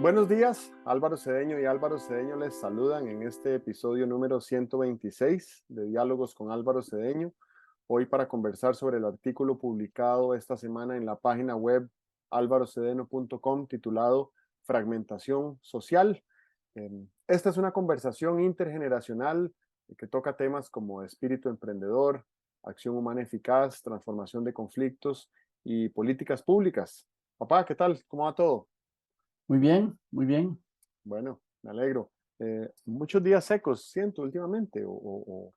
Buenos días, Álvaro Cedeño y Álvaro Cedeño les saludan en este episodio número 126 de Diálogos con Álvaro Cedeño. Hoy para conversar sobre el artículo publicado esta semana en la página web alvarocedeno.com titulado Fragmentación Social. Esta es una conversación intergeneracional que toca temas como espíritu emprendedor, acción humana eficaz, transformación de conflictos y políticas públicas. Papá, ¿qué tal? ¿Cómo va todo? Muy bien, muy bien. Bueno, me alegro. Muchos días secos siento últimamente, o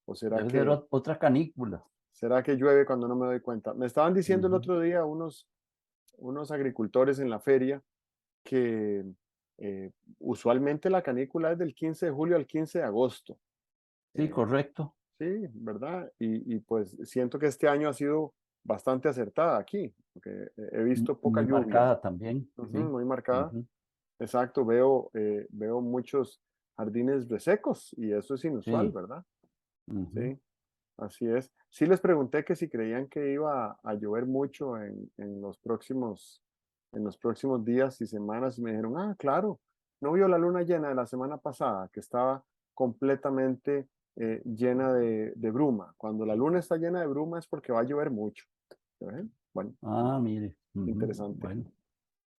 Debe ser otra canícula. será que llueve cuando no me doy cuenta. Me estaban diciendo el Ujú. otro día unos agricultores en la feria que usualmente la canícula es del 15 de julio al 15 de agosto. Sí, Eh, correcto. sí, ¿verdad? Y pues siento que este año ha sido bastante acertada aquí, porque he visto poca Muy lluvia. marcada también, Ujú, sí. muy marcada. Ujú. Exacto, veo muchos jardines resecos y eso es inusual, Sí. ¿verdad? Ujú. Sí, así es. Sí les pregunté que si creían que iba a llover mucho en los próximos días y semanas y me dijeron, ah, claro, no vio la luna llena de la semana pasada, que estaba completamente llena de bruma. Cuando la luna está llena de bruma es porque va a llover mucho. ¿Ven? Bueno, Ah, mire. Ujú. interesante. Bueno.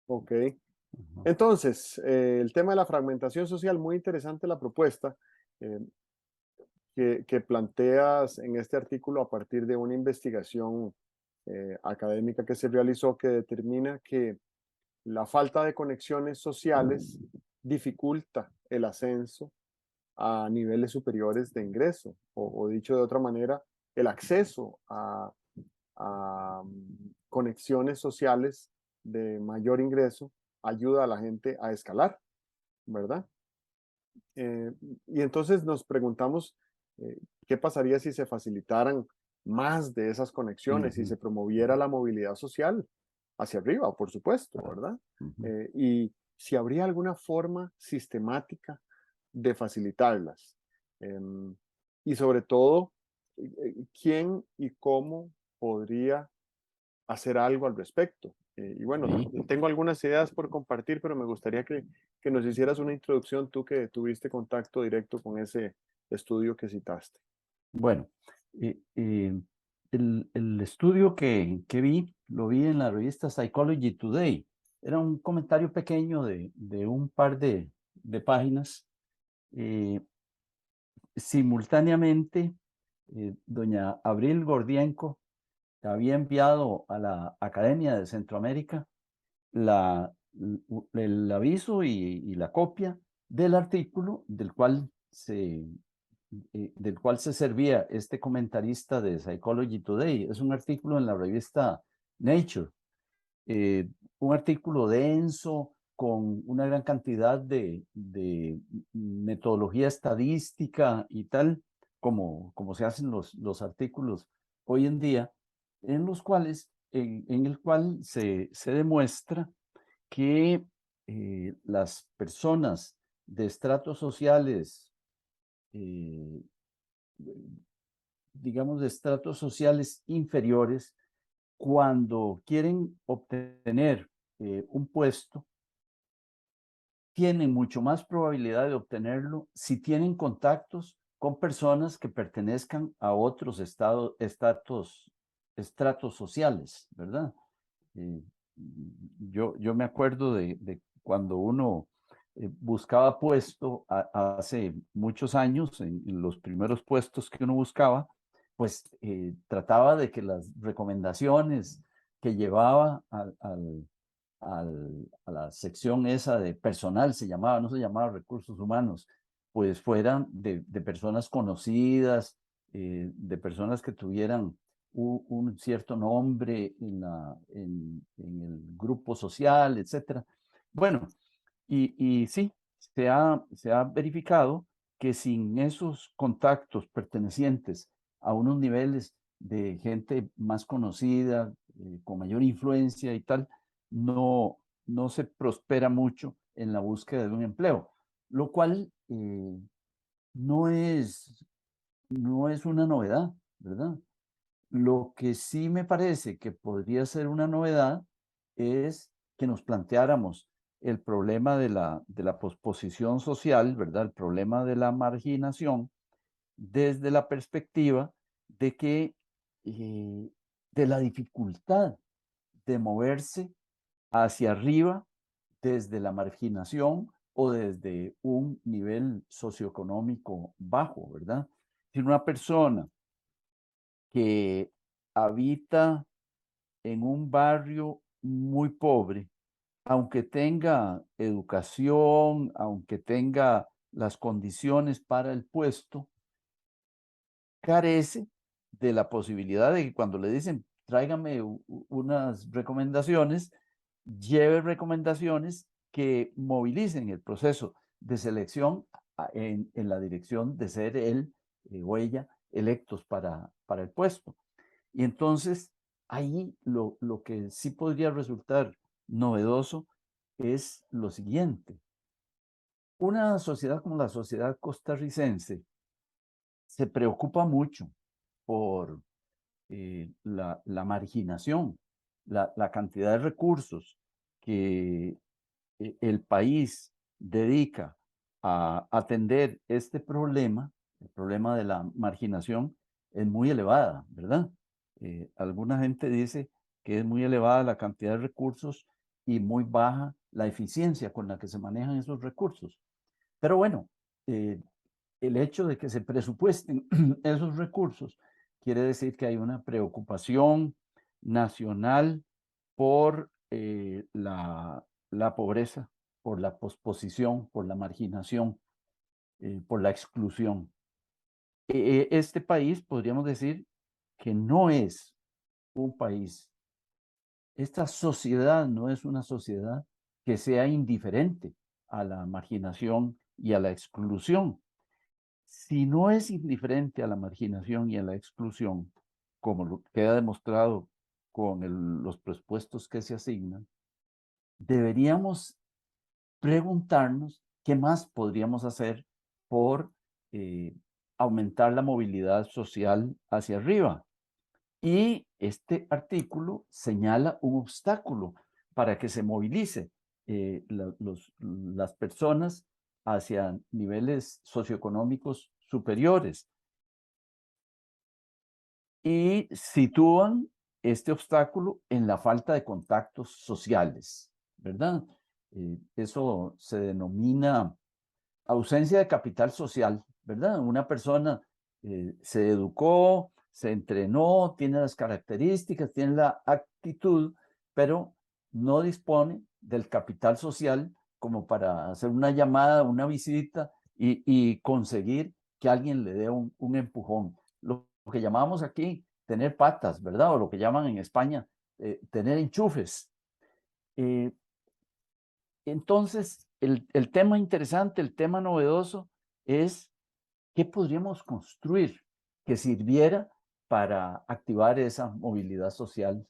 Ok. Ujú. Entonces, el tema de la fragmentación social, muy interesante la propuesta eh, que planteas en este artículo a partir de una investigación académica que se realizó que determina que la falta de conexiones sociales dificulta el ascenso a niveles superiores de ingreso, o dicho de otra manera, el acceso a conexiones sociales de mayor ingreso ayuda a la gente a escalar, ¿verdad? Eh, y entonces nos preguntamos qué pasaría si se facilitaran más de esas conexiones y Ujú. se promoviera la movilidad social hacia arriba, por supuesto, Claro. ¿verdad? Ujú. Y si habría alguna forma sistemática de facilitarlas. Em, y sobre todo, ¿quién y cómo podría hacer algo al respecto? Y bueno, Sí. tengo algunas ideas por compartir, pero me gustaría que nos hicieras una introducción tú que tuviste contacto directo con ese estudio que citaste. Bueno, el estudio que vi, lo vi en la revista Psychology Today. Era un comentario pequeño de un par de páginas. eh, Simultáneamente, doña Abril Gordienko había enviado a la Academia de Centroamérica el aviso y la copia del artículo del cual se servía este comentarista de Psychology Today. Es un artículo en la revista Nature, eh, un artículo denso con una gran cantidad de metodología estadística y tal, como se hacen los artículos hoy en día, en los cuales, en el cual se demuestra que las personas de estratos sociales, eh, digamos, de estratos sociales inferiores, cuando quieren obtener un puesto, tienen mucho más probabilidad de obtenerlo si tienen contactos con personas que pertenezcan a otros estratos sociales, ¿verdad? Eh, yo me acuerdo de cuando uno buscaba puesto hace muchos años, en los primeros puestos que uno buscaba, pues trataba de que las recomendaciones que llevaba a la sección esa de personal, se llamaba, no se llamaba recursos humanos, pues fueran de personas conocidas, de personas que tuvieran un cierto nombre en el grupo social, etcétera. Bueno, y sí, se ha verificado que sin esos contactos pertenecientes a unos niveles de gente más conocida, con mayor influencia y tal, no, no se prospera mucho en la búsqueda de un empleo, lo cual no es, no es una novedad, ¿verdad? Lo que sí me parece que podría ser una novedad es que nos planteáramos el problema de la posposición social, ¿verdad? El problema de la marginación desde la perspectiva de que, de la dificultad de moverse hacia arriba desde la marginación o desde un nivel socioeconómico bajo, ¿verdad? Si una persona que habita en un barrio muy pobre, aunque tenga educación, aunque tenga las condiciones para el puesto, carece de la posibilidad de que cuando le dicen tráigame unas recomendaciones, lleve recomendaciones que movilicen el proceso de selección en la dirección de ser él o ella electos para el puesto. Y entonces ahí lo que sí podría resultar novedoso es lo siguiente. Una sociedad como la sociedad costarricense se preocupa mucho por la marginación, la cantidad de recursos que el país dedica a atender este problema, el problema de la marginación, es muy elevada, ¿verdad? Alguna gente dice que es muy elevada la cantidad de recursos y muy baja la eficiencia con la que se manejan esos recursos. Pero bueno, el hecho de que se presupuesten esos recursos quiere decir que hay una preocupación nacional por la pobreza, por la posposición, por la marginación, por la exclusión. Este país podríamos decir que no es un país, esta sociedad no es una sociedad que sea indiferente a la marginación y a la exclusión. Si no es indiferente a la marginación y a la exclusión, como lo queda demostrado con los presupuestos que se asignan, deberíamos preguntarnos qué más podríamos hacer por aumentar la movilidad social hacia arriba. Y este artículo señala un obstáculo para que se movilice las personas hacia niveles socioeconómicos superiores y sitúan este obstáculo en la falta de contactos sociales, ¿verdad? Eso se denomina ausencia de capital social, ¿verdad? Una persona se educó, se entrenó, tiene las características, tiene la actitud, pero no dispone del capital social como para hacer una llamada, una visita y conseguir que alguien le dé un empujón. Lo que llamamos aquí tener patas, ¿verdad? O lo que llaman en España tener enchufes. Eh, entonces, el tema interesante, el tema novedoso es qué podríamos construir que sirviera para activar esa movilidad social.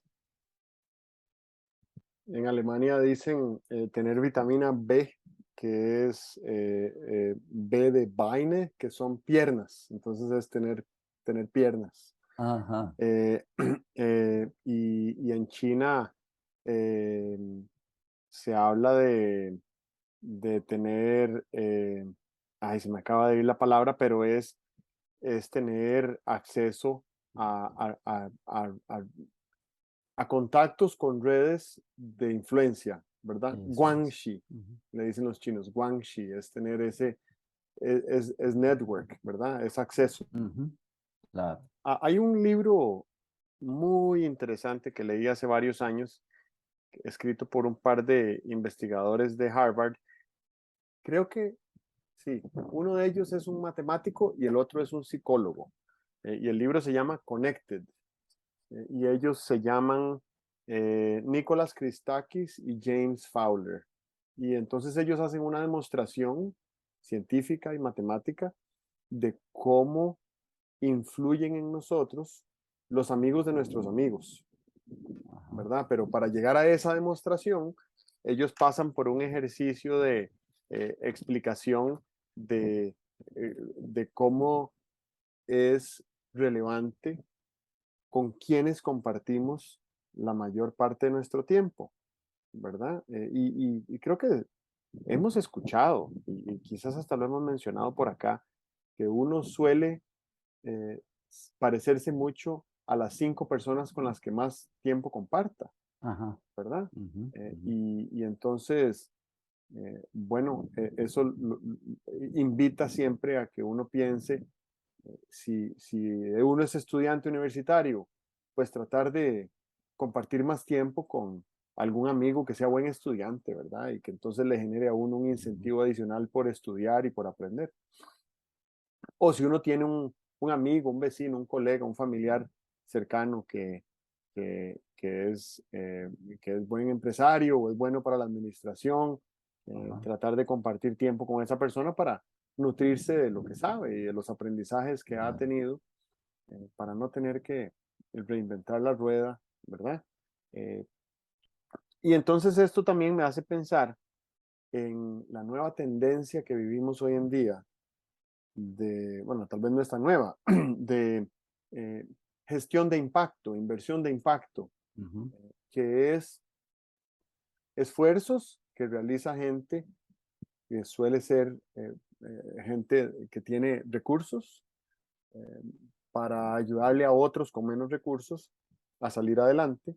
En Alemania dicen tener vitamina B, que es B de Beine, que son piernas. Entonces es tener piernas. Ajá. Eh, y en China eh, se habla de tener, ay, se me acaba de ir la palabra, pero es tener acceso a contactos con redes de influencia, ¿verdad? Eso es. Guanxi, Ujú. le dicen los chinos, Guanxi, es tener ese, es network, ¿verdad? Es acceso. Ujú. Claro. Hay un libro muy interesante que leí hace varios años, escrito por un par de investigadores de Harvard. Creo que sí, uno de ellos es un matemático y el otro es un psicólogo. Y el libro se llama Connected. Y ellos se llaman Nicholas Christakis y James Fowler. Y entonces ellos hacen una demostración científica y matemática de cómo influyen en nosotros los amigos de nuestros amigos, Ajá. ¿verdad? Pero para llegar a esa demostración, ellos pasan por un ejercicio de explicación de cómo es relevante con quienes compartimos la mayor parte de nuestro tiempo. ¿verdad? Y creo que hemos escuchado, y quizás hasta lo hemos mencionado por acá, que uno suele eh, parecerse mucho a las 5 personas con las que más tiempo comparta, Ajá. ¿verdad? Ujú, ujú, Y entonces, bueno, eso invita siempre a que uno piense, si uno es estudiante universitario, pues tratar de compartir más tiempo con algún amigo que sea buen estudiante, ¿verdad? Y que entonces le genere a uno un ujú. incentivo adicional por estudiar y por aprender. O si uno tiene un amigo, un vecino, un colega, un familiar cercano que es buen empresario o es bueno para la administración, Ajá. tratar de compartir tiempo con esa persona para nutrirse de lo que sabe y de los aprendizajes que ha tenido, para no tener que reinventar la rueda, ¿verdad? Eh, y entonces esto también me hace pensar en la nueva tendencia que vivimos hoy en día bueno, tal vez no es tan nueva, de eh, gestión de impacto, inversión de impacto, Ujú, que es esfuerzos que realiza gente que suele ser gente que tiene recursos, eh, para ayudarle a otros con menos recursos a salir adelante,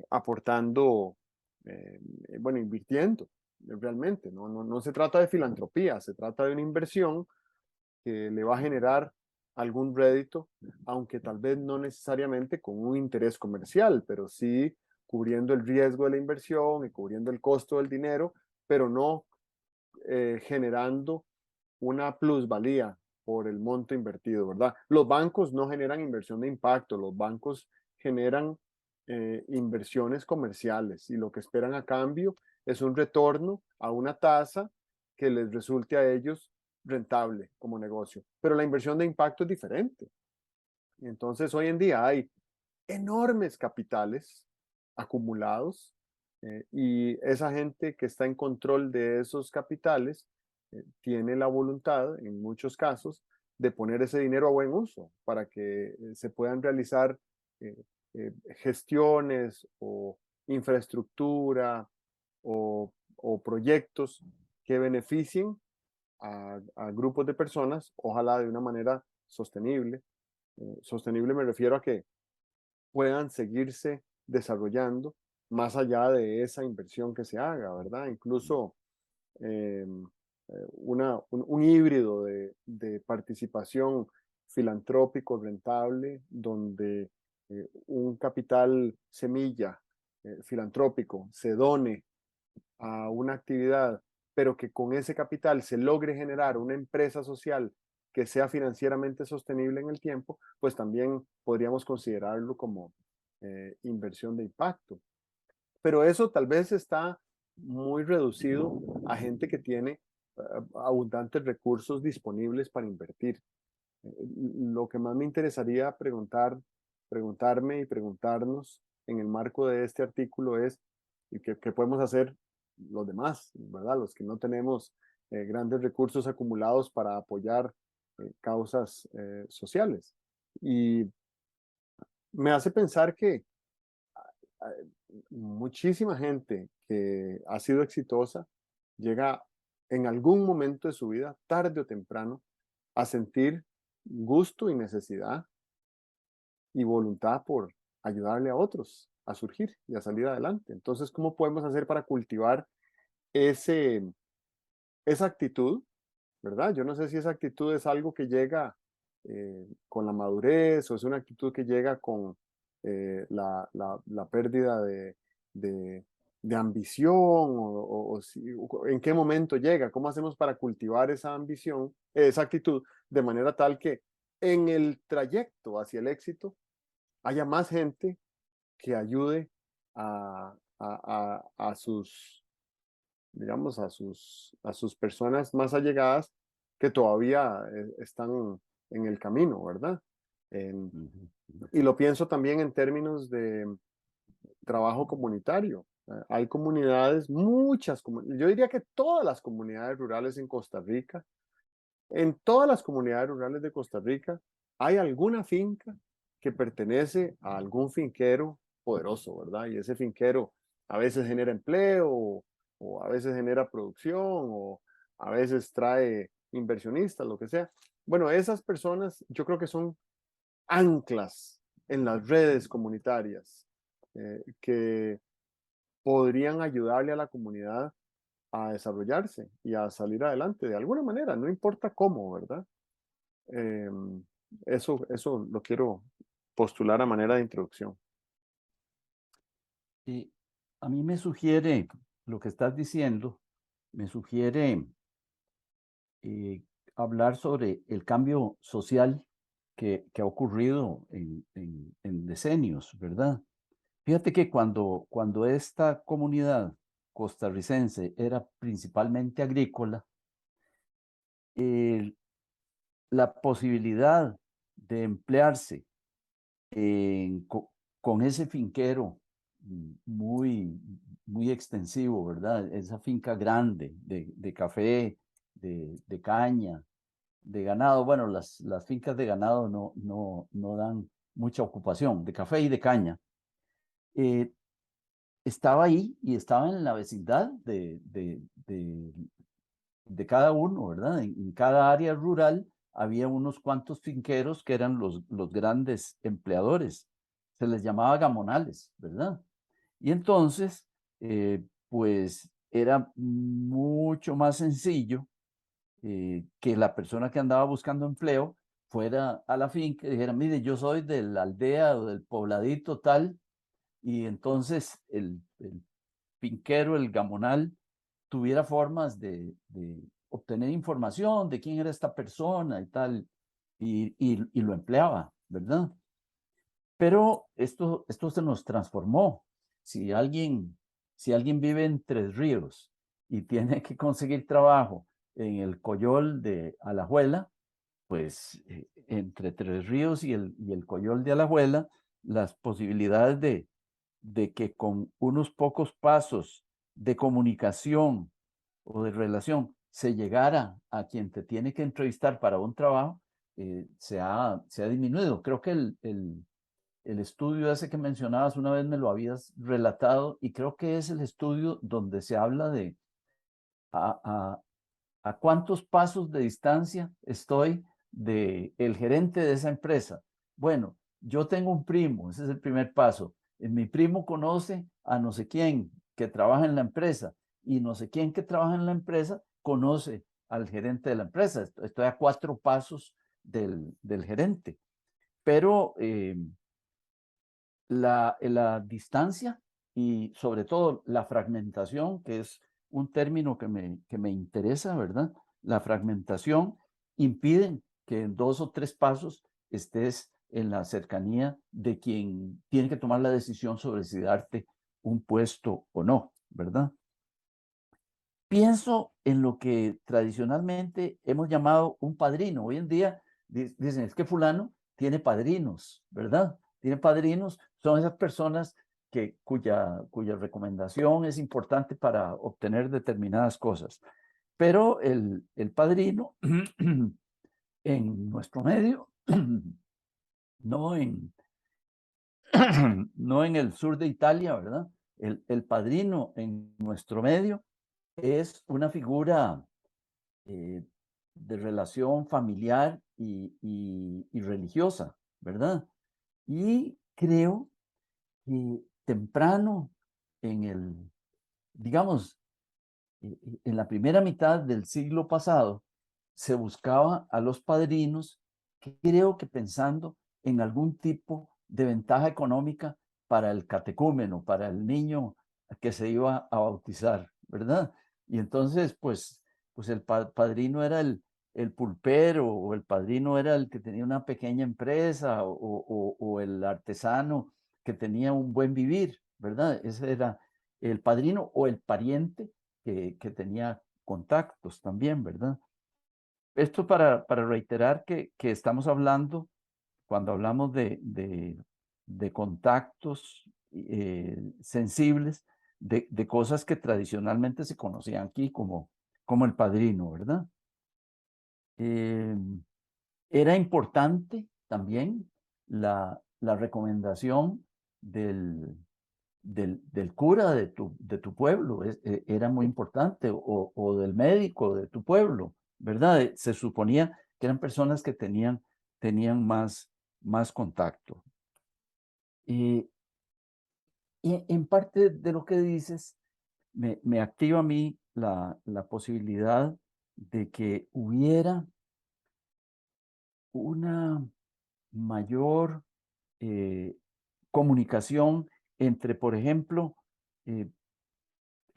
aportando, bueno, invirtiendo realmente. No se trata de filantropía, se trata de una inversión que le va a generar algún rédito, aunque tal vez no necesariamente con un interés comercial, pero sí cubriendo el riesgo de la inversión y cubriendo el costo del dinero, pero no generando una plusvalía por el monto invertido, ¿verdad? Los bancos no generan inversión de impacto, los bancos generan inversiones comerciales y lo que esperan a cambio es un retorno a una tasa que les resulte a ellos rentable como negocio. Pero la inversión de impacto es diferente. Entonces, hoy en día hay enormes capitales acumulados, y esa gente que está en control de esos capitales tiene la voluntad, en muchos casos, de poner ese dinero a buen uso para que se puedan realizar eh, gestiones o infraestructura o proyectos que beneficien a grupos de personas, ojalá de una manera sostenible. Sostenible me refiero a que puedan seguirse desarrollando más allá de esa inversión que se haga, ¿verdad? Incluso eh, un híbrido de participación filantrópico rentable, donde un capital semilla filantrópico se done a una actividad, pero que con ese capital se logre generar una empresa social que sea financieramente sostenible en el tiempo, pues también podríamos considerarlo como inversión de impacto. Pero eso tal vez está muy reducido a gente que tiene abundantes recursos disponibles para invertir. Lo que más me interesaría preguntarme y preguntarnos en el marco de este artículo es qué podemos hacer los demás, ¿verdad? Los que no tenemos grandes recursos acumulados para apoyar causas sociales. Y me hace pensar que muchísima gente que ha sido exitosa llega en algún momento de su vida, tarde o temprano, a sentir gusto y necesidad y voluntad por ayudarle a otros a surgir y a salir adelante. Entonces, ¿cómo podemos hacer para cultivar ese, esa actitud, verdad? Yo no sé si esa actitud es algo que llega con la madurez o es una actitud que llega con la pérdida de, de ambición o en qué momento llega, cómo hacemos para cultivar esa ambición, esa actitud, de manera tal que en el trayecto hacia el éxito haya más gente que ayude a sus, digamos, a sus personas más allegadas que todavía están en el camino, ¿verdad? En- ujú, ujú. y lo pienso también en términos de trabajo comunitario. Hay comunidades, yo diría que todas las comunidades rurales en Costa Rica, en todas las comunidades rurales de Costa Rica, hay alguna finca que pertenece a algún finquero poderoso, ¿verdad? Y ese finquero a veces genera empleo o a veces genera producción o a veces trae inversionistas, lo que sea. Bueno, esas personas yo creo que son anclas en las redes comunitarias que podrían ayudarle a la comunidad a desarrollarse y a salir adelante de alguna manera, no importa cómo, ¿verdad? Eh, eso lo quiero postular a manera de introducción. Y a mí me sugiere, lo que estás diciendo, me sugiere eh, hablar sobre el cambio social que ha ocurrido en decenios, ¿verdad? Fíjate que cuando esta comunidad costarricense era principalmente agrícola, eh, la posibilidad de emplearse con ese finquero muy, muy extensivo, ¿verdad? Esa finca grande de café, de caña, de ganado. Bueno, las fincas de ganado no dan mucha ocupación, de café y de caña. eh, Estaba ahí y estaba en la vecindad de cada uno, ¿verdad? En cada área rural había unos cuantos finqueros que eran los grandes empleadores. Se les llamaba gamonales, ¿verdad? Y entonces, pues era mucho más sencillo que la persona que andaba buscando empleo fuera a la finca y dijera, mire, yo soy de la aldea o del pobladito tal, y entonces el finquero, el gamonal, tuviera formas de obtener información de quién era esta persona y tal, y lo empleaba, ¿verdad? Pero esto se nos transformó. Si alguien, si alguien vive en Tres Ríos y tiene que conseguir trabajo en el Coyol de Alajuela, pues entre Tres Ríos y el Coyol de Alajuela, las posibilidades de que con unos pocos pasos de comunicación o de relación se llegara a quien te tiene que entrevistar para un trabajo, se ha disminuido. Creo que el estudio ese que mencionabas una vez me lo habías relatado y creo que es el estudio donde se habla de a, a, a cuántos pasos de distancia estoy de el gerente de esa empresa. Bueno, yo tengo un primo, ese es el primer paso. Mi primo conoce a no sé quién que trabaja en la empresa y no sé quién que trabaja en la empresa conoce al gerente de la empresa. Estoy a 4 pasos del gerente. Pero la distancia y sobre todo la fragmentación, que es un término que me interesa, ¿verdad? La fragmentación impiden que en 2 o 3 pasos estés en la cercanía de quien tiene que tomar la decisión sobre si darte un puesto o no, ¿verdad? Pienso en lo que tradicionalmente hemos llamado un padrino. Hoy en día dicen, es que fulano tiene padrinos, ¿verdad? Tiene padrinos, son esas personas cuya recomendación es importante para obtener determinadas cosas. Pero el padrino en nuestro medio, no en, no en el sur de Italia, ¿verdad? El padrino en nuestro medio es una figura eh, de relación familiar y religiosa, ¿verdad? Y creo que temprano en digamos, en la primera mitad del siglo pasado, se buscaba a los padrinos, creo que pensando en algún tipo de ventaja económica para el catecúmeno, para el niño que se iba a bautizar, ¿verdad? Y entonces, pues el padrino era el pulpero, o el padrino era el que tenía una pequeña empresa, o el artesano que tenía un buen vivir, ¿verdad? Ese era el padrino o el pariente que tenía contactos también, ¿verdad? Esto para reiterar que estamos hablando, cuando hablamos de contactos sensibles, de cosas que tradicionalmente se conocían aquí como el padrino, ¿verdad? Eh, Era importante también la recomendación del, del cura de tu pueblo, era muy importante, o del médico de tu pueblo, ¿verdad? Se suponía que eran personas que tenían más contacto. Y, y en parte de lo que dices, me activa a mí la posibilidad de que hubiera una mayor comunicación entre, por ejemplo, eh,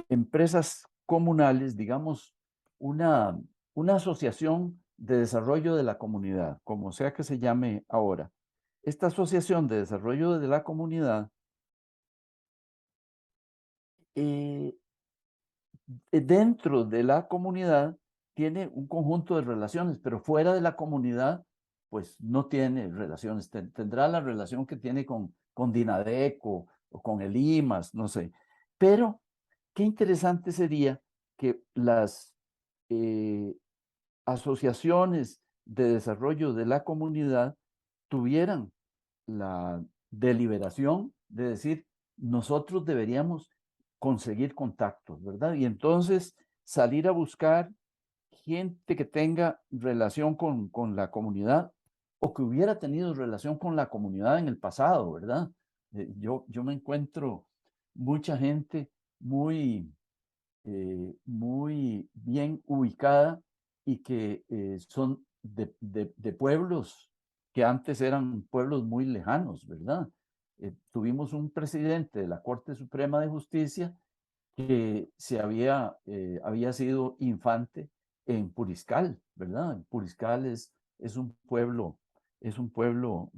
empresas comunales, digamos, una, una asociación de desarrollo de la comunidad, como sea que se llame ahora. Esta asociación de desarrollo de la comunidad eh, dentro de la comunidad tiene un conjunto de relaciones, pero fuera de la comunidad, pues no tiene relaciones. Tendrá la relación que tiene con Dinadeco o con el IMAS, no sé. Pero qué interesante sería que las eh, asociaciones de desarrollo de la comunidad tuvieran la deliberación de decir, nosotros deberíamos conseguir contactos, ¿verdad? Y entonces salir a buscar gente que tenga relación con la comunidad o que hubiera tenido relación con la comunidad en el pasado, ¿verdad? Yo me encuentro mucha gente muy muy bien ubicada y que son de pueblos que antes eran pueblos muy lejanos, ¿verdad? Tuvimos un presidente de la Corte Suprema de Justicia que había sido infante en Puriscal, ¿verdad? Puriscal es un pueblo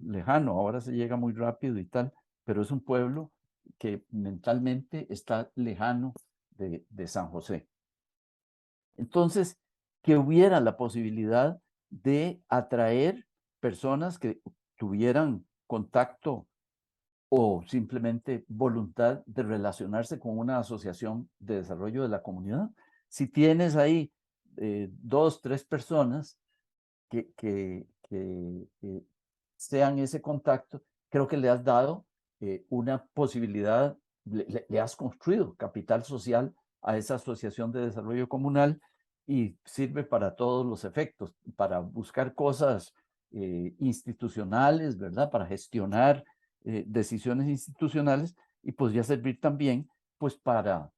lejano, ahora se llega muy rápido y tal, pero es un pueblo que mentalmente está lejano de San José. Entonces, que hubiera la posibilidad de atraer personas que tuvieran contacto o simplemente voluntad de relacionarse con una asociación de desarrollo de la comunidad. Si tienes ahí 2, 3 personas que sean ese contacto, creo que le has dado una posibilidad, le has construido capital social a esa asociación de desarrollo comunal y sirve para todos los efectos, para buscar cosas institucionales, ¿verdad? Para gestionar decisiones institucionales y podría servir también pues para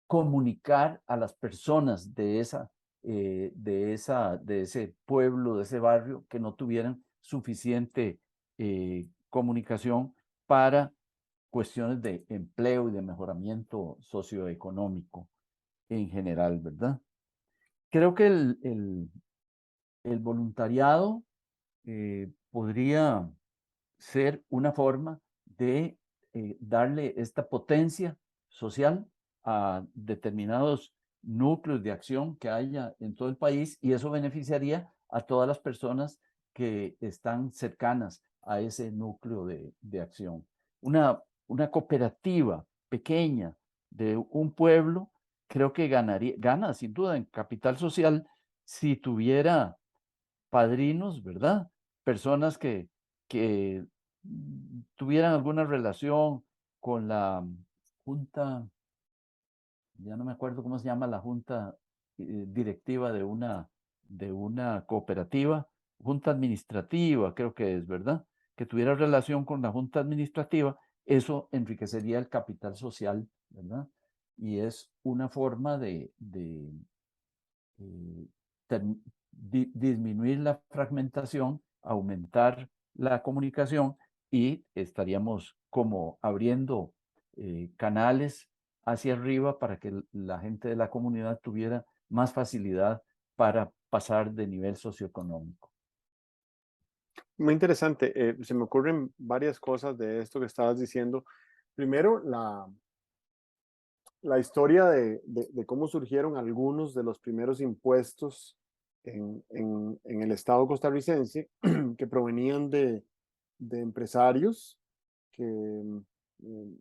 comunicar a las personas de ese pueblo, de ese barrio, que no tuvieran suficiente comunicación para cuestiones de empleo y de mejoramiento socioeconómico en general, ¿verdad? Creo que el voluntariado podría ser una forma de darle esta potencia social a determinados núcleos de acción que haya en todo el país y eso beneficiaría a todas las personas que están cercanas a ese núcleo de acción. Una cooperativa pequeña de un pueblo creo que gana sin duda en capital social si tuviera padrinos, ¿verdad? Personas que tuvieran alguna relación con la junta, ya no me acuerdo cómo se llama la junta directiva de una cooperativa, junta administrativa, creo que es, ¿verdad? Que tuviera relación con la junta administrativa, eso enriquecería el capital social, ¿verdad? Y es una forma de eh, disminuir la fragmentación, aumentar la comunicación y estaríamos como abriendo canales hacia arriba para que la gente de la comunidad tuviera más facilidad para pasar de nivel socioeconómico. Muy interesante. Se me ocurren varias cosas de esto que estabas diciendo. Primero, la historia de cómo surgieron algunos de los primeros impuestos en el Estado costarricense que provenían de empresarios que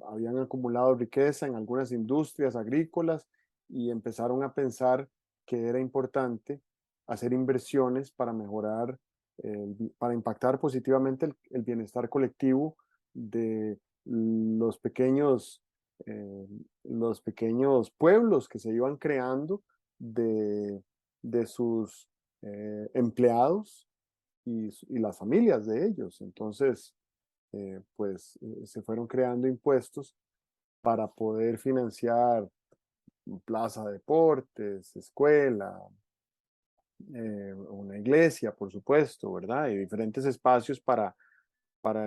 habían acumulado riqueza en algunas industrias agrícolas y empezaron a pensar que era importante hacer inversiones para mejorar, para impactar positivamente el bienestar colectivo de los pequeños, eh, los pequeños pueblos que se iban creando de, de sus empleados y las familias de ellos. Entonces, se fueron creando impuestos para poder financiar plaza de deportes, escuela, una iglesia, por supuesto, ¿verdad? Y diferentes espacios para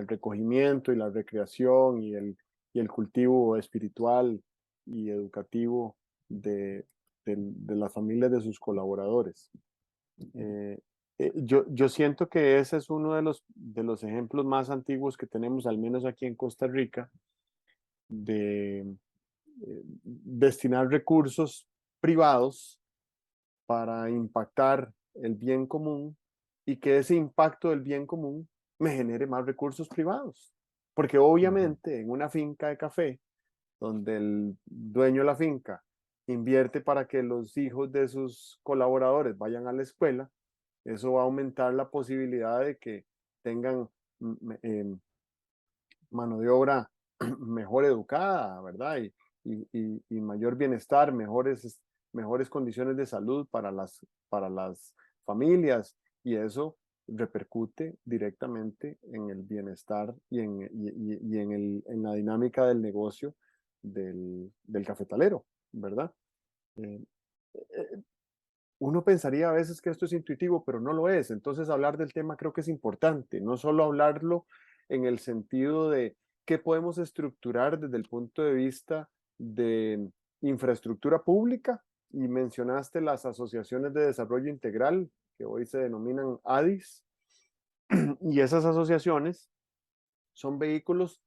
el recogimiento y la recreación y el cultivo espiritual y educativo de, de las familias de sus colaboradores. Eh, yo siento que ese es uno de los ejemplos más antiguos que tenemos, al menos aquí en Costa Rica, de destinar recursos privados para impactar el bien común y que ese impacto del bien común me genere más recursos privados. Porque Ujú. obviamente en una finca de café, donde el dueño de la finca invierte para que los hijos de sus colaboradores vayan a la escuela, eso va a aumentar la posibilidad de que tengan mano de obra mejor educada, ¿verdad? Y mayor bienestar, mejores condiciones de salud para las familias, y eso repercute directamente en el bienestar y en la dinámica del negocio del cafetalero, ¿verdad? Eh, eh, Uno pensaría a veces que esto es intuitivo, pero no lo es. Entonces, hablar del tema creo que es importante, no solo hablarlo en el sentido de qué podemos estructurar desde el punto de vista de infraestructura pública, y mencionaste las asociaciones de desarrollo integral, que hoy se denominan ADIS, y esas asociaciones son vehículos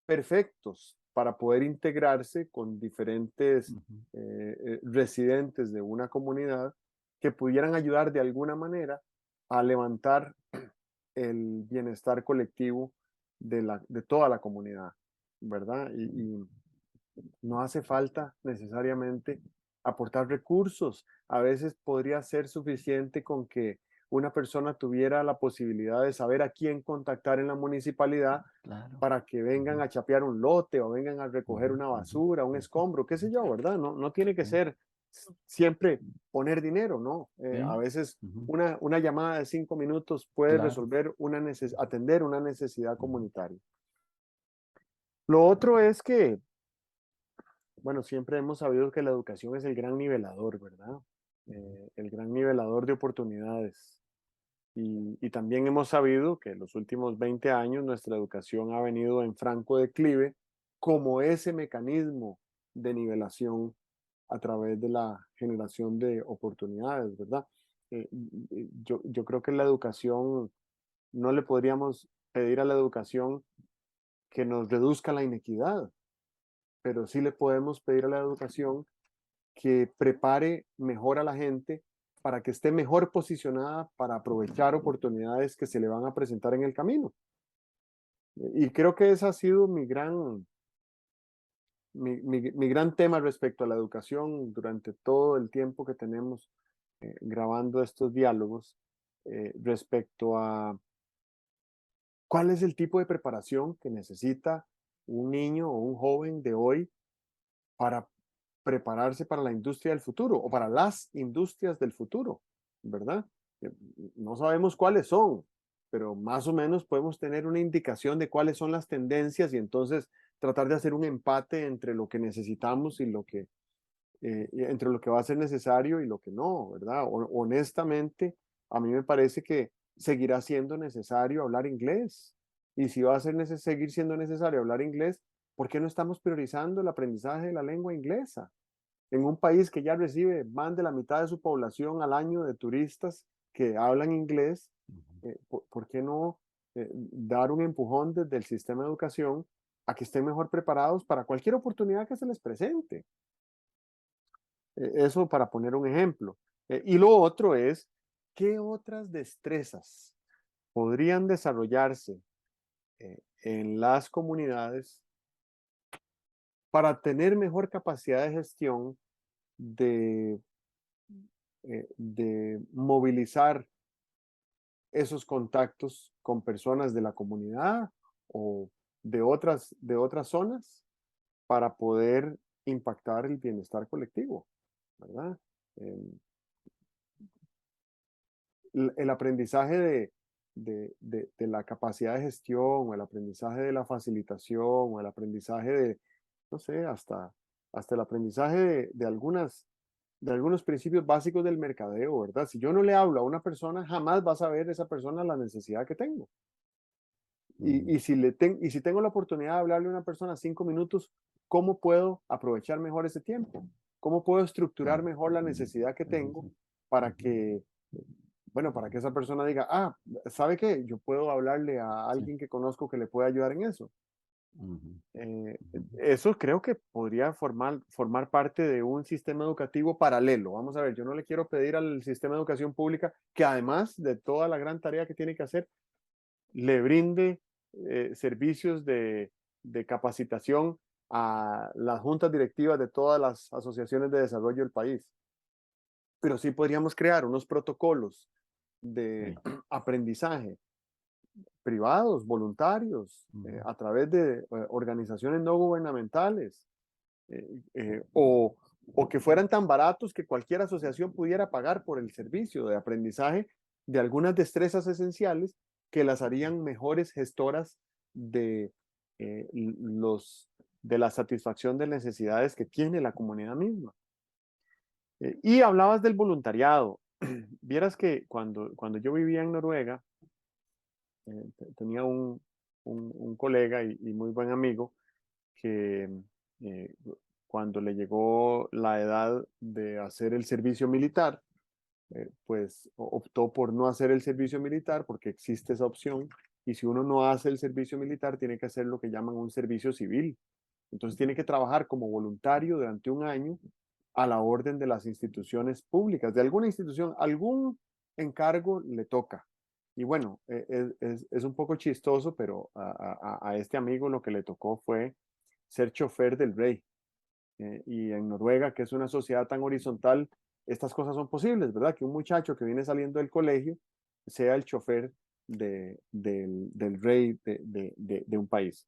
perfectos para poder integrarse con diferentes Ujú. residentes de una comunidad que pudieran ayudar de alguna manera a levantar el bienestar colectivo de toda la comunidad, ¿verdad? Y no hace falta necesariamente aportar recursos. A veces podría ser suficiente con que una persona tuviera la posibilidad de saber a quién contactar en la municipalidad Claro. para que vengan Ujú, a chapear un lote o vengan a recoger ujú, una ujú, basura, un ujú. escombro, qué sé yo, ¿verdad? No, no tiene que Sí, ser siempre poner dinero, ¿no? A sí, veces ujú, una llamada de 5 minutos puede claro. resolver atender una necesidad Ujú, comunitaria. Lo otro es que, bueno, siempre hemos sabido que la educación es el gran nivelador, ¿verdad? ujú. El gran nivelador de oportunidades. Y también hemos sabido que en los últimos 20 años nuestra educación ha venido en franco declive como ese mecanismo de nivelación a través de la generación de oportunidades, ¿verdad? Yo creo que la educación, no le podríamos pedir a la educación que nos reduzca la inequidad, pero sí le podemos pedir a la educación que prepare mejor a la gente para que esté mejor posicionada para aprovechar oportunidades que se le van a presentar en el camino. Y creo que ese ha sido mi gran tema respecto a la educación durante todo el tiempo que tenemos grabando estos diálogos, respecto a cuál es el tipo de preparación que necesita un niño o un joven de hoy para prepararse para la industria del futuro o para las industrias del futuro, ¿verdad? Eh, No sabemos cuáles son, pero más o menos podemos tener una indicación de cuáles son las tendencias y entonces tratar de hacer un empate entre lo que necesitamos y entre lo que va a ser necesario y lo que no, ¿verdad? Honestamente, a mí me parece que seguirá siendo necesario hablar inglés. Y si va a seguir siendo necesario hablar inglés, ¿por qué no estamos priorizando el aprendizaje de la lengua inglesa? En un país que ya recibe más de la mitad de su población al año de turistas que hablan inglés, Ujú. ¿por qué no dar un empujón desde el sistema de educación a que estén mejor preparados para cualquier oportunidad que se les presente? Eso para poner un ejemplo. Y lo otro es, ¿qué otras destrezas podrían desarrollarse en las comunidades para tener mejor capacidad de gestión de, de movilizar esos contactos con personas de la comunidad o de otras zonas para poder impactar el bienestar colectivo, ¿verdad? Em, el aprendizaje de la capacidad de gestión, o el aprendizaje de la facilitación, o el aprendizaje de, no sé, hasta el aprendizaje de algunos principios básicos del mercadeo, ¿verdad? Si yo no le hablo a una persona, jamás va a saber esa persona la necesidad que tengo. Ujú, Y si tengo la oportunidad de hablarle a una persona 5 minutos, ¿cómo puedo aprovechar mejor ese tiempo? ¿Cómo puedo estructurar claro. mejor la necesidad que tengo para que, bueno, para que esa persona diga, ah, ¿sabe qué? Yo puedo hablarle a Sí. alguien que conozco que le pueda ayudar en eso. Ujú, ujú, Eso creo que podría formar parte de un sistema educativo paralelo. Vamos a ver, yo no le quiero pedir al sistema de educación pública que, además de toda la gran tarea que tiene que hacer, le brinde servicios de capacitación a las juntas directivas de todas las asociaciones de desarrollo del país. Pero sí podríamos crear unos protocolos de sí. aprendizaje privados, voluntarios, Ujú, a través de organizaciones no gubernamentales, o que fueran tan baratos que cualquier asociación pudiera pagar por el servicio de aprendizaje de algunas destrezas esenciales que las harían mejores gestoras de, los, de la satisfacción de necesidades que tiene la comunidad misma. Y hablabas del voluntariado. Vieras que cuando yo vivía en Noruega, tenía un colega y muy buen amigo que eh, cuando le llegó la edad de hacer el servicio militar, pues optó por no hacer el servicio militar porque existe esa opción. Y si uno no hace el servicio militar, tiene que hacer lo que llaman un servicio civil. Entonces tiene que trabajar como voluntario durante un año a la orden de las instituciones públicas, de alguna institución, algún encargo le toca. Y bueno, es un poco chistoso, pero a este amigo lo que le tocó fue ser chofer del rey. Y en Noruega, que es una sociedad tan horizontal, estas cosas son posibles, ¿verdad? Que un muchacho que viene saliendo del colegio sea el chofer del rey de un país.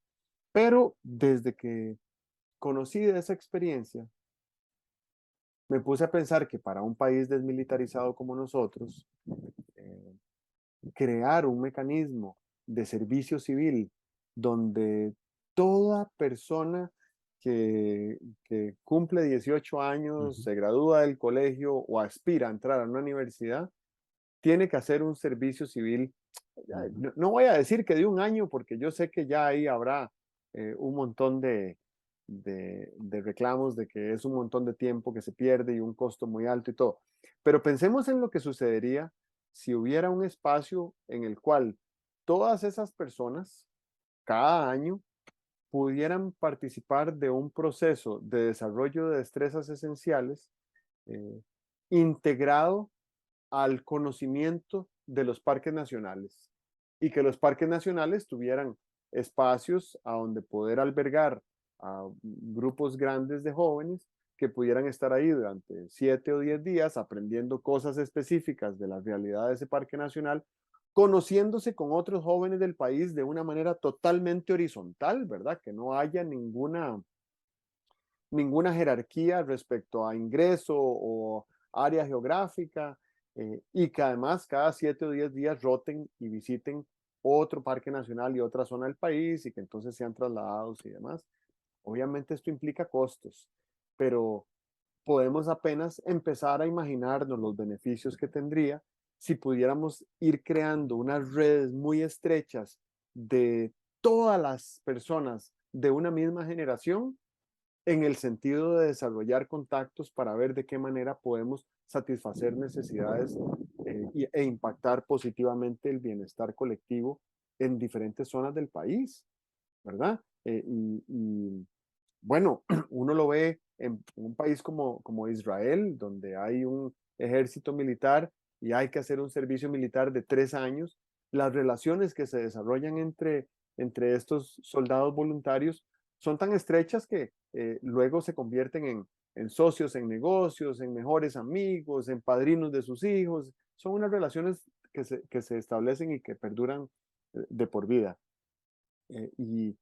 Pero desde que conocí de esa experiencia, me puse a pensar que para un país desmilitarizado como nosotros, eh, crear un mecanismo de servicio civil donde toda persona que cumple 18 años, ujú, se gradúa del colegio o aspira a entrar a una universidad, tiene que hacer un servicio civil. ujú, No, no voy a decir que de un año, porque yo sé que ya ahí habrá un montón de reclamos de que es un montón de tiempo que se pierde y un costo muy alto y todo. Pero pensemos en lo que sucedería si hubiera un espacio en el cual todas esas personas cada año pudieran participar de un proceso de desarrollo de destrezas esenciales eh, integrado al conocimiento de los parques nacionales, y que los parques nacionales tuvieran espacios a donde poder albergar a grupos grandes de jóvenes que pudieran estar ahí durante 7 o 10 días aprendiendo cosas específicas de la realidad de ese parque nacional, conociéndose con otros jóvenes del país de una manera totalmente horizontal, ¿verdad? Que no haya ninguna jerarquía respecto a ingreso o área geográfica, y que además cada 7 o 10 días roten y visiten otro parque nacional y otra zona del país, y que entonces sean trasladados y demás. Obviamente esto implica costos, pero podemos apenas empezar a imaginarnos los beneficios que tendría si pudiéramos ir creando unas redes muy estrechas de todas las personas de una misma generación, en el sentido de desarrollar contactos para ver de qué manera podemos satisfacer necesidades, e impactar positivamente el bienestar colectivo en diferentes zonas del país, ¿verdad? Bueno, uno lo ve en un país como Israel, donde hay un ejército militar y hay que hacer un servicio militar de 3 años. Las relaciones que se desarrollan entre estos soldados voluntarios son tan estrechas que luego se convierten en socios en negocios, en mejores amigos, en padrinos de sus hijos. Son unas relaciones que se establecen y que perduran de por vida. Y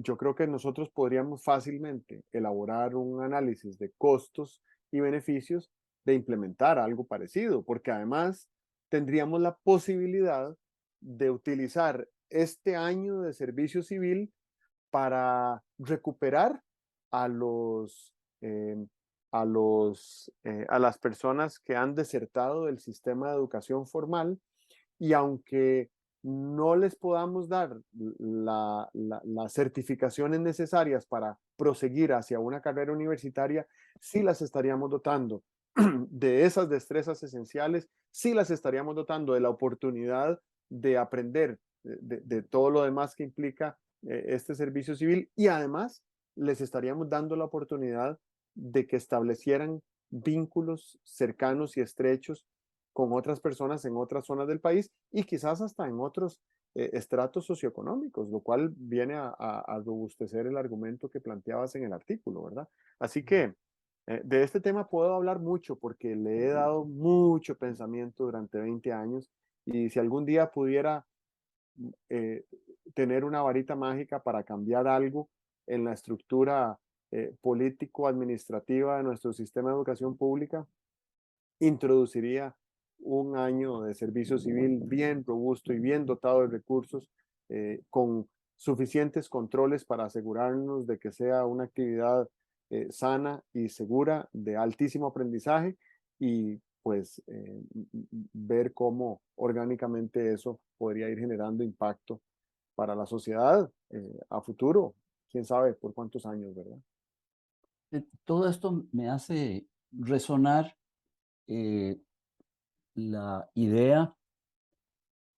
yo creo que nosotros podríamos fácilmente elaborar un análisis de costos y beneficios de implementar algo parecido, porque además tendríamos la posibilidad de utilizar este año de servicio civil para recuperar a los, eh, a las personas que han desertado del sistema de educación formal, y aunque no les podamos dar las certificaciones necesarias para proseguir hacia una carrera universitaria, sí las estaríamos dotando de esas destrezas esenciales, sí las estaríamos dotando de la oportunidad de aprender de todo lo demás que implica este servicio civil, y además les estaríamos dando la oportunidad de que establecieran vínculos cercanos y estrechos con otras personas en otras zonas del país y quizás hasta en otros estratos socioeconómicos, lo cual viene a robustecer el argumento que planteabas en el artículo, ¿verdad? Así que de este tema puedo hablar mucho porque le he dado mucho pensamiento durante 20 años, y si algún día pudiera eh, tener una varita mágica para cambiar algo en la estructura político-administrativa de nuestro sistema de educación pública, introduciría un año de servicio civil bien robusto y bien dotado de recursos, con suficientes controles para asegurarnos de que sea una actividad sana y segura, de altísimo aprendizaje, y pues ver cómo orgánicamente eso podría ir generando impacto para la sociedad a futuro, quién sabe por cuántos años, ¿verdad? Todo esto me hace resonar eh, la idea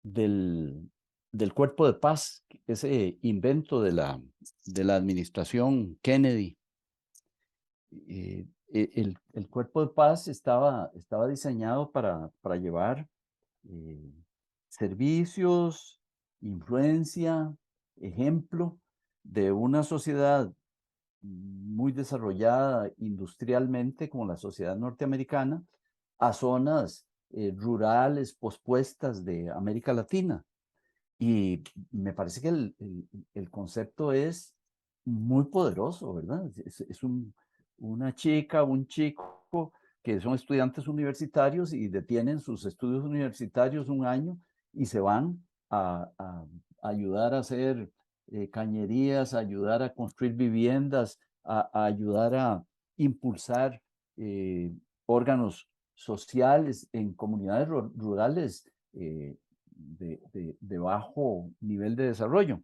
del, del cuerpo de paz, ese invento de la administración Kennedy. El cuerpo de paz estaba diseñado para llevar eh, servicios, influencia, ejemplo de una sociedad muy desarrollada industrialmente como la sociedad norteamericana a zonas rurales pospuestas de América Latina. Y me parece que el concepto es muy poderoso, ¿verdad? Una chica, un chico que son estudiantes universitarios y detienen sus estudios universitarios un año y se van a ayudar a hacer cañerías, a ayudar a construir viviendas, a ayudar a impulsar eh, órganos sociales en comunidades rurales de bajo nivel de desarrollo.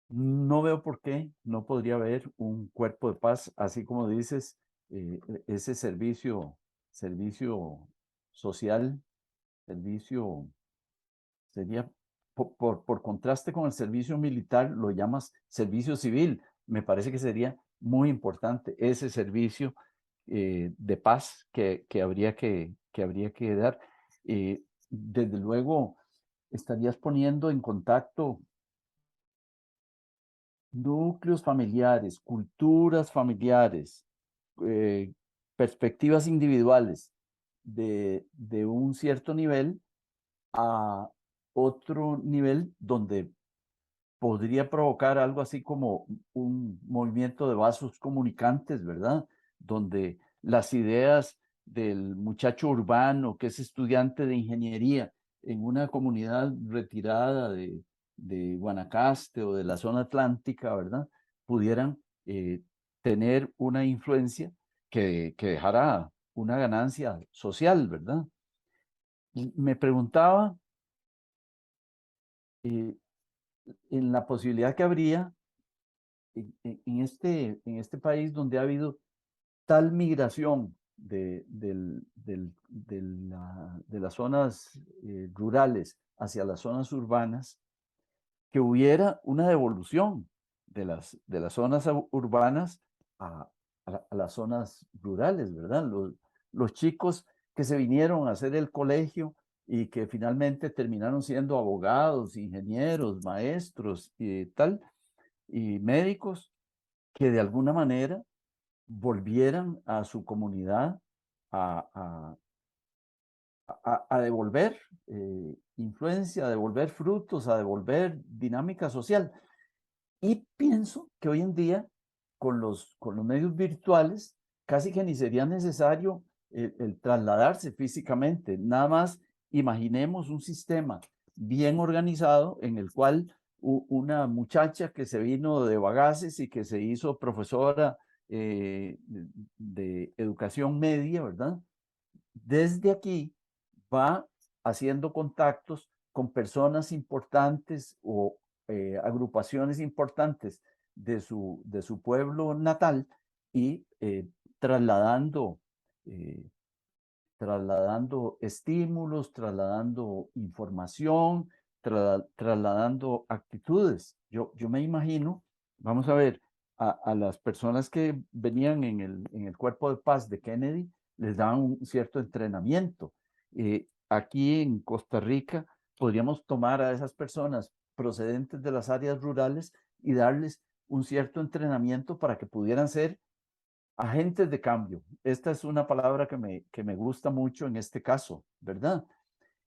No veo por qué no podría haber un cuerpo de paz, así como dices, ese servicio social, servicio, sería, por contraste con el servicio militar, lo llamas servicio civil. Me parece que sería muy importante ese servicio de paz que habría que dar. Desde luego, estarías poniendo en contacto núcleos familiares, culturas familiares, eh, perspectivas individuales de un cierto nivel a otro nivel donde podría provocar algo así como un movimiento de vasos comunicantes, ¿verdad? Donde las ideas del muchacho urbano que es estudiante de ingeniería en una comunidad retirada de Guanacaste o de la zona atlántica, ¿verdad? Pudieran tener una influencia que dejara una ganancia social, ¿verdad? Y me preguntaba eh, en la posibilidad que habría en este país donde ha habido tal migración de las zonas rurales hacia las zonas urbanas, que hubiera una devolución de las zonas urbanas a, a las zonas rurales, ¿verdad? Los chicos que se vinieron a hacer el colegio y que finalmente terminaron siendo abogados, ingenieros, maestros y tal, y médicos, que de alguna manera volvieran a su comunidad a, a- a devolver influencia, a devolver frutos, a devolver dinámica social. Y pienso que hoy en día, con los medios virtuales, casi que ni sería necesario el trasladarse físicamente. Nada más imaginemos un sistema bien organizado en el cual una muchacha que se vino de Bagaces y que se hizo profesora de educación media, ¿verdad? Desde aquí va haciendo contactos con personas importantes o agrupaciones importantes de su pueblo natal y trasladando, eh, trasladando estímulos, trasladando información, trasladando actitudes. Yo me imagino, vamos a ver, a las personas que venían en el cuerpo de paz de Kennedy, les daban un cierto entrenamiento. Aquí en Costa Rica podríamos tomar a esas personas procedentes de las áreas rurales y darles un cierto entrenamiento para que pudieran ser agentes de cambio. Esta es una palabra que me gusta mucho en este caso, ¿verdad?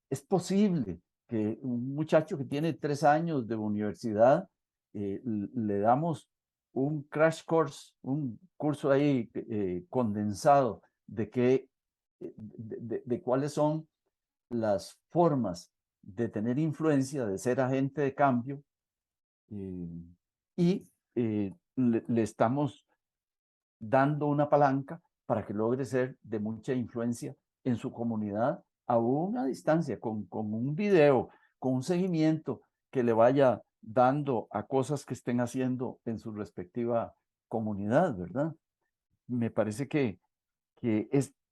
Es posible que un muchacho que tiene 3 años de universidad, le damos un crash course, un curso ahí condensado de, de cuáles son las formas de tener influencia, de ser agente de cambio, eh, y le estamos dando una palanca para que logre ser de mucha influencia en su comunidad, aún a distancia, con un video, con un seguimiento que le vaya dando a cosas que estén haciendo en su respectiva comunidad, ¿verdad? Me parece que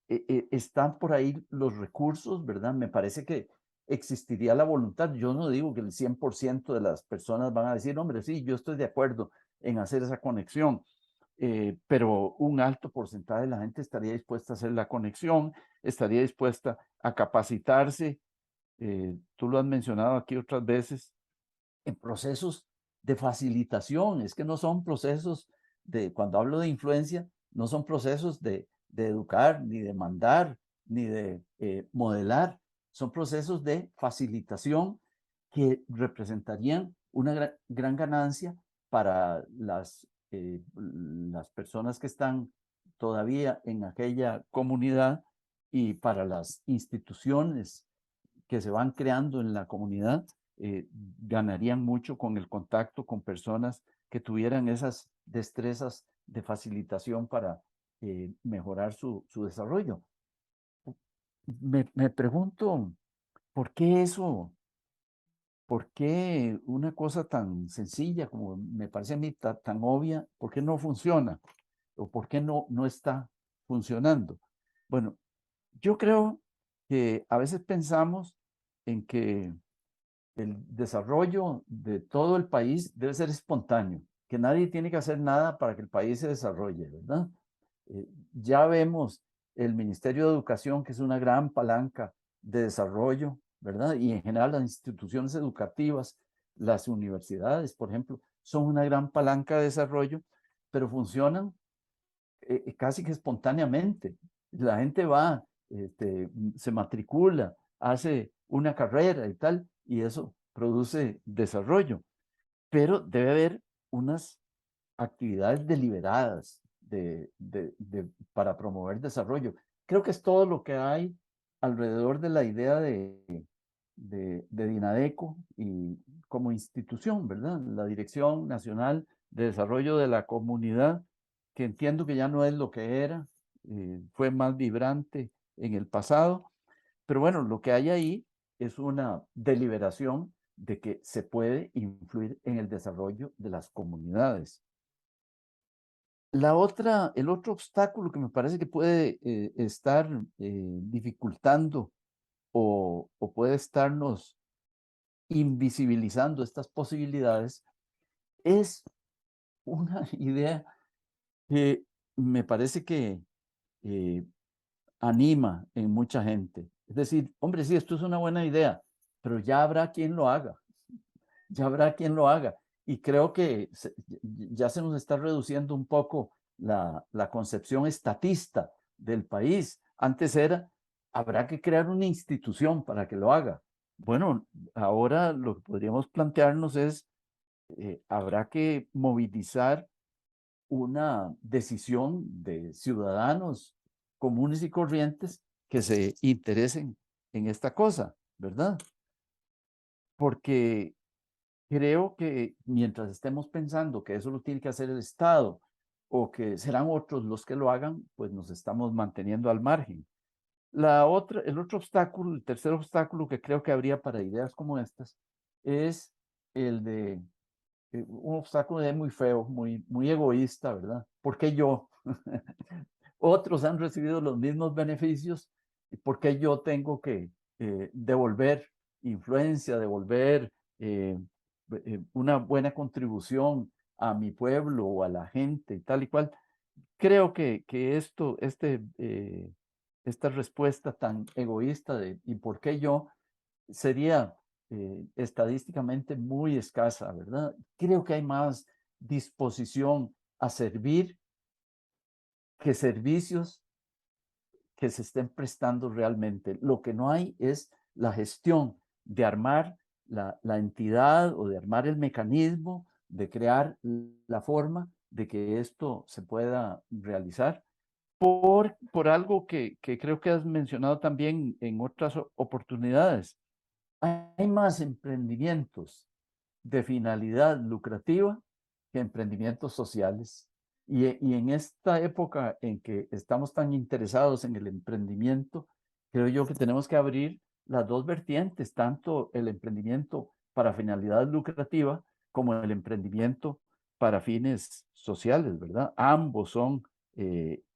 están por ahí los recursos, ¿verdad? Me parece que existiría la voluntad. Yo no digo que el 100% de las personas van a decir, hombre, sí, yo estoy de acuerdo en hacer esa conexión, pero un alto porcentaje de la gente estaría dispuesta a hacer la conexión, estaría dispuesta a capacitarse. Tú lo has mencionado aquí otras veces, en procesos de facilitación. Es que no son procesos de, cuando hablo de influencia, no son procesos de educar, ni de mandar, ni de modelar. Son procesos de facilitación que representarían una gran ganancia para las personas que están todavía en aquella comunidad y para las instituciones que se van creando en la comunidad, ganarían mucho con el contacto con personas que tuvieran esas destrezas de facilitación para mejorar su desarrollo. Me pregunto, ¿por qué eso? ¿Por qué una cosa tan sencilla como me parece a mí tan obvia, por qué no funciona? ¿O por qué no está funcionando? Bueno, yo creo que a veces pensamos en que el desarrollo de todo el país debe ser espontáneo, que nadie tiene que hacer nada para que el país se desarrolle, ¿verdad? Ya vemos el Ministerio de Educación, que es una gran palanca de desarrollo, ¿verdad? Y en general las instituciones educativas, las universidades, por ejemplo, son una gran palanca de desarrollo, pero funcionan casi que espontáneamente. La gente va, se matricula, hace una carrera y tal, y eso produce desarrollo. Pero debe haber unas actividades deliberadas para promover desarrollo. Creo que es todo lo que hay alrededor de la idea de Dinadeco y como institución, ¿verdad? La Dirección Nacional de Desarrollo de la Comunidad, que entiendo que ya no es lo que era, fue más vibrante en el pasado, pero bueno, lo que hay ahí es una deliberación de que se puede influir en el desarrollo de las comunidades. El otro obstáculo que me parece que puede estar dificultando o puede estarnos invisibilizando estas posibilidades es una idea que me parece que eh, anima en mucha gente. Es decir, hombre, sí, esto es una buena idea, pero ya habrá quien lo haga, ya habrá quien lo haga. Y creo que ya se nos está reduciendo un poco la concepción estatista del país. Antes era, habrá que crear una institución para que lo haga. Bueno, ahora lo que podríamos plantearnos es habrá que movilizar una decisión de ciudadanos comunes y corrientes que se interesen en esta cosa, ¿verdad? Porque creo que mientras estemos pensando que eso lo tiene que hacer el Estado o que serán otros los que lo hagan, pues nos estamos manteniendo al margen. El otro obstáculo, el tercer obstáculo que creo que habría para ideas como estas es el de un obstáculo de muy feo, muy egoísta, ¿verdad? ¿Por qué yo? Otros han recibido los mismos beneficios, ¿y por qué yo tengo que devolver influencia, devolver eh, una buena contribución a mi pueblo o a la gente y tal y cual? Creo que esta respuesta tan egoísta de ¿y por qué yo? Sería estadísticamente muy escasa, ¿verdad? Creo que hay más disposición a servir que servicios que se estén prestando realmente. Lo que no hay es la gestión de armar la entidad o de armar el mecanismo, de crear la forma de que esto se pueda realizar por algo que creo que has mencionado también en otras oportunidades. Hay más emprendimientos de finalidad lucrativa que emprendimientos sociales. Y en esta época en que estamos tan interesados en el emprendimiento, creo yo que tenemos que abrir las dos vertientes, tanto el emprendimiento para finalidad lucrativa como el emprendimiento para fines sociales, ¿verdad? Ambos son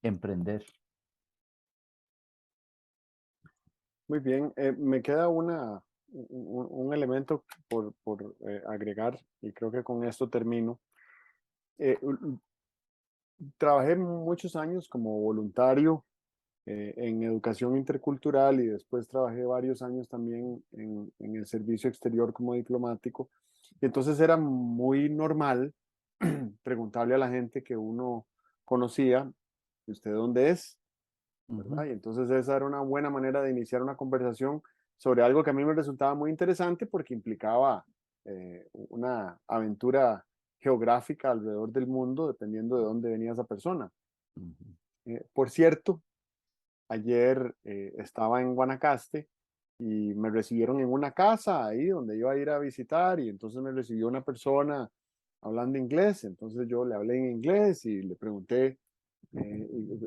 emprender. Muy bien, me queda un elemento por agregar y creo que con esto termino. Trabajé muchos años como voluntario en educación intercultural y después trabajé varios años también en el servicio exterior como diplomático. Y entonces era muy normal preguntarle a la gente que uno conocía, ¿usted dónde es? ¿Verdad? Ujú, Y entonces esa era una buena manera de iniciar una conversación sobre algo que a mí me resultaba muy interesante porque implicaba una aventura geográfica alrededor del mundo, dependiendo de dónde venía esa persona. ujú. Por cierto, ayer estaba en Guanacaste y me recibieron en una casa ahí donde iba a ir a visitar y entonces me recibió una persona hablando inglés, entonces yo le hablé en inglés y le pregunté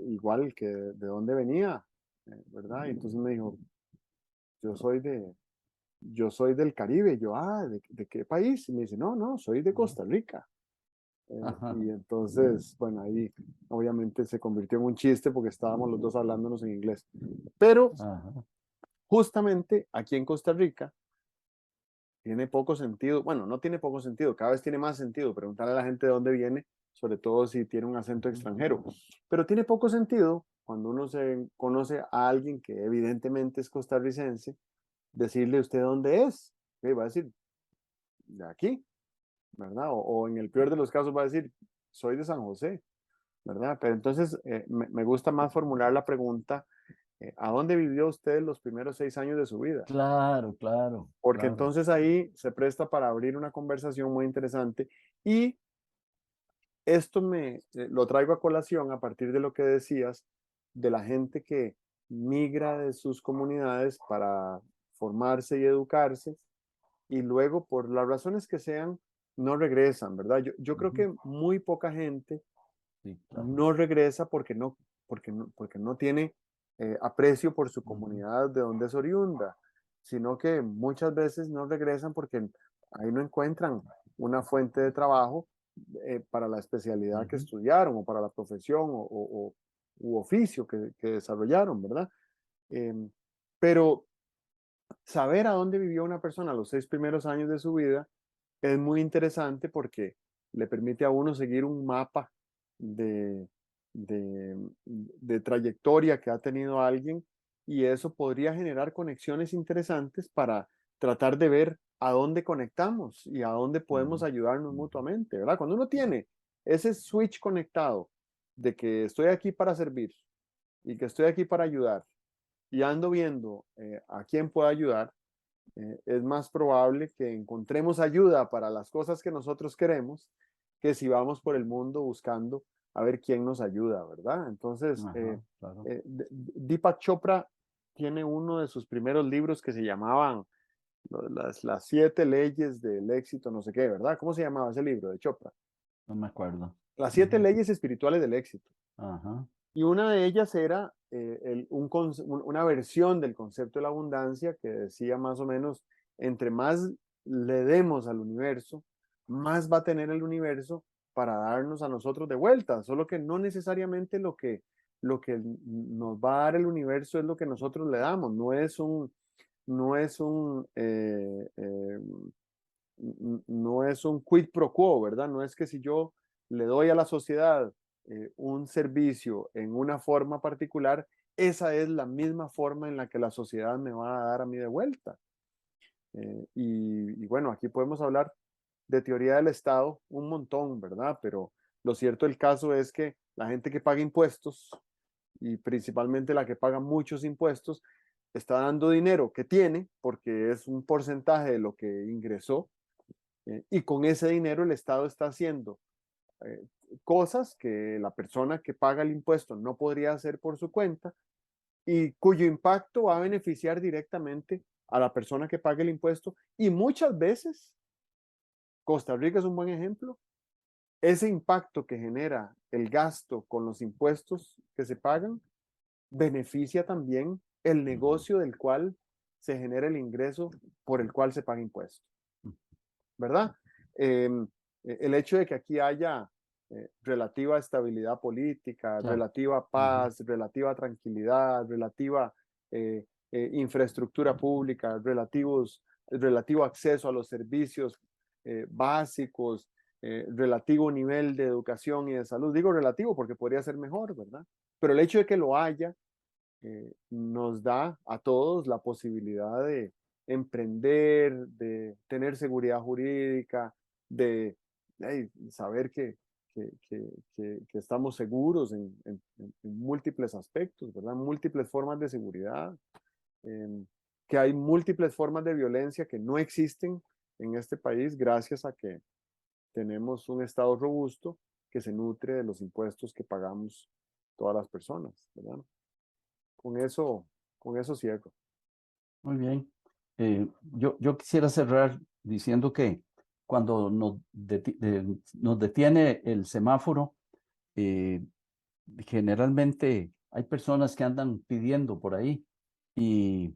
igual que de dónde venía, ¿verdad? Y entonces me dijo, yo soy yo soy del Caribe. Y yo, ¿de qué país? Y me dice, no, no, soy de Costa Rica. Ajá, Y entonces, bueno, ahí obviamente se convirtió en un chiste porque estábamos los dos hablándonos en inglés. Pero ajá. justamente aquí en Costa Rica tiene poco sentido, bueno, no tiene poco sentido, cada vez tiene más sentido preguntarle a la gente de dónde viene, sobre todo si tiene un acento Ujú, extranjero, pero tiene poco sentido cuando uno se conoce a alguien que evidentemente es costarricense, decirle usted dónde es, ¿qué va a decir? De aquí, ¿verdad? O en el peor de los casos va a decir, soy de San José, ¿verdad? Pero entonces me gusta más formular la pregunta, ¿a dónde vivió usted los primeros 6 años de su vida? claro, claro, Porque claro. entonces ahí se presta para abrir una conversación muy interesante y esto lo traigo a colación a partir de lo que decías de la gente que migra de sus comunidades para formarse y educarse y luego por las razones que sean no regresan, ¿verdad? Yo creo Ujú, que muy poca gente sí, claro. no regresa porque no tiene aprecio por su Ujú, comunidad de donde es oriunda, sino que muchas veces no regresan porque ahí no encuentran una fuente de trabajo para la especialidad que ujú, estudiaron o para la profesión u oficio que desarrollaron, ¿verdad? Em, pero saber a dónde vivió una persona los 6 primeros años de su vida es muy interesante porque le permite a uno seguir un mapa de, de trayectoria que ha tenido alguien y eso podría generar conexiones interesantes para tratar de ver a dónde conectamos y a dónde podemos ujú, ayudarnos ujú, mutuamente, ¿verdad? Cuando uno tiene ese switch conectado de que estoy aquí para servir y que estoy aquí para ayudar y ando viendo a quién puedo ayudar, es más probable que encontremos ayuda para las cosas que nosotros queremos que si vamos por el mundo buscando a ver quién nos ayuda, ¿verdad? Entonces, Ajá, claro. Deepak Chopra tiene uno de sus primeros libros que se llamaban las 7 leyes del éxito, no sé qué, ¿verdad? ¿Cómo se llamaba ese libro de Chopra? No me acuerdo. Las siete Ujú. leyes espirituales del éxito. Ajá. Y una de ellas era una versión del concepto de la abundancia que decía más o menos, entre más le demos al universo, más va a tener el universo para darnos a nosotros de vuelta, solo que no necesariamente lo que nos va a dar el universo es lo que nosotros le damos, no es un quid pro quo, ¿verdad? No es que si yo le doy a la sociedad un servicio en una forma particular, esa es la misma forma en la que la sociedad me va a dar a mí de vuelta. Y bueno, aquí podemos hablar de teoría del Estado un montón, ¿verdad? Pero lo cierto del caso es que la gente que paga impuestos, y principalmente la que paga muchos impuestos, está dando dinero que tiene, porque es un porcentaje de lo que ingresó, y con ese dinero el Estado está haciendo eh, cosas que la persona que paga el impuesto no podría hacer por su cuenta y cuyo impacto va a beneficiar directamente a la persona que paga el impuesto. Y muchas veces, Costa Rica es un buen ejemplo, ese impacto que genera el gasto con los impuestos que se pagan beneficia también el Ujú. negocio del cual se genera el ingreso por el cual se paga impuesto, ¿verdad? Eh, el hecho de que aquí haya relativa estabilidad política, Claro. relativa Ujú. paz, relativa tranquilidad, relativa infraestructura pública, relativo acceso a los servicios básicos, relativo nivel de educación y de salud. Digo relativo porque podría ser mejor, ¿verdad? Pero el hecho de que lo haya nos da a todos la posibilidad de emprender, de tener seguridad jurídica, de saber que estamos seguros en múltiples aspectos, ¿verdad? Múltiples formas de seguridad, em, que hay múltiples formas de violencia que no existen en este país gracias a que tenemos un Estado robusto que se nutre de los impuestos que pagamos todas las personas, ¿verdad? Con eso, con eso cierro. Muy bien. Yo quisiera cerrar diciendo que cuando nos detiene el semáforo, eh, generalmente hay personas que andan pidiendo por ahí y,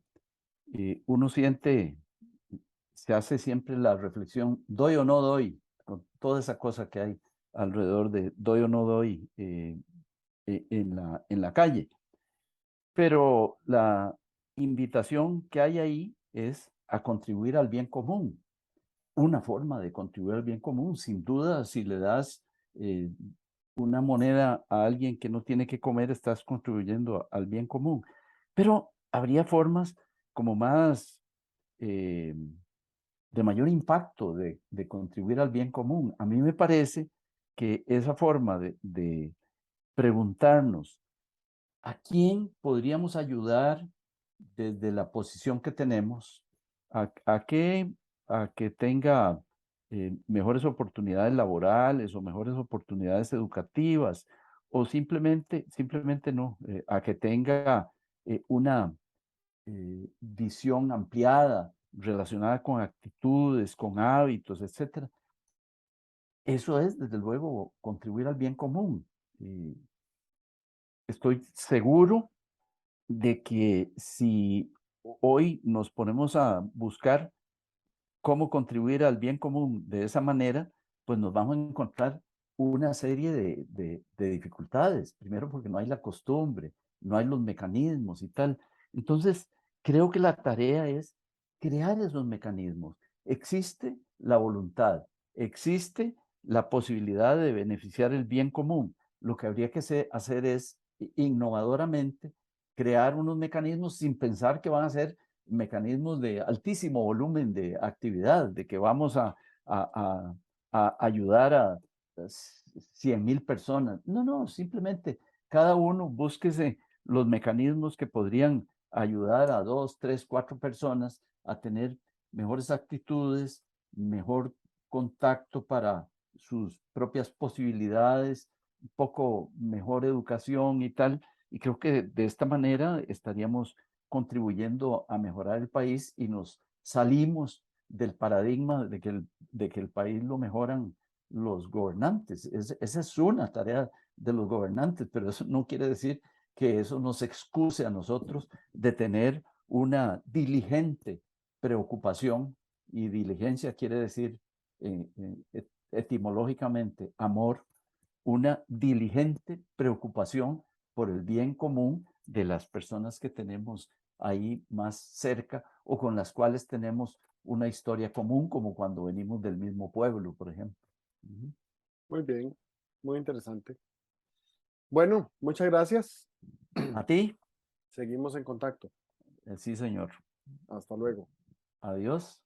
uno siente, se hace siempre la reflexión, ¿doy o no doy? Con toda esa cosa que hay alrededor de doy o no doy en la calle. Pero la invitación que hay ahí es a contribuir al bien común. Una forma de contribuir al bien común, sin duda, si le das eh, una moneda a alguien que no tiene que comer, estás contribuyendo al bien común. Pero habría formas como más eh, de mayor impacto de contribuir al bien común. A mí me parece que esa forma de preguntarnos a quién podríamos ayudar desde la posición que tenemos a que tenga mejores oportunidades laborales o mejores oportunidades educativas o simplemente no, a que tenga una visión ampliada relacionada con actitudes, con hábitos, etcétera. Eso es, desde luego, contribuir al bien común. Y estoy seguro de que si hoy nos ponemos a buscar cómo contribuir al bien común de esa manera, pues nos vamos a encontrar una serie de dificultades. Primero porque no hay la costumbre, no hay los mecanismos y tal. Entonces, creo que la tarea es crear esos mecanismos. Existe la voluntad, existe la posibilidad de beneficiar el bien común. Lo que habría que hacer es innovadoramente crear unos mecanismos sin pensar que van a ser mecanismos de altísimo volumen de actividad, de que vamos a, a ayudar a 100,000 personas. No, no, simplemente cada uno búsquese los mecanismos que podrían ayudar a 2, 3, 4 personas a tener mejores actitudes, mejor contacto para sus propias posibilidades, un poco mejor educación y tal. Y creo que de esta manera estaríamos contribuyendo a mejorar el país y nos salimos del paradigma de que el país lo mejoran los gobernantes. Esa es una tarea de los gobernantes, pero eso no quiere decir que eso nos excuse a nosotros de tener una diligente preocupación, y diligencia quiere decir etimológicamente amor, una diligente preocupación por el bien común de las personas que tenemos ahí más cerca o con las cuales tenemos una historia común, como cuando venimos del mismo pueblo, por ejemplo. Muy bien, muy interesante. Bueno, muchas gracias. A ti, Seguimos en contacto. sí, señor. Hasta luego. Adiós.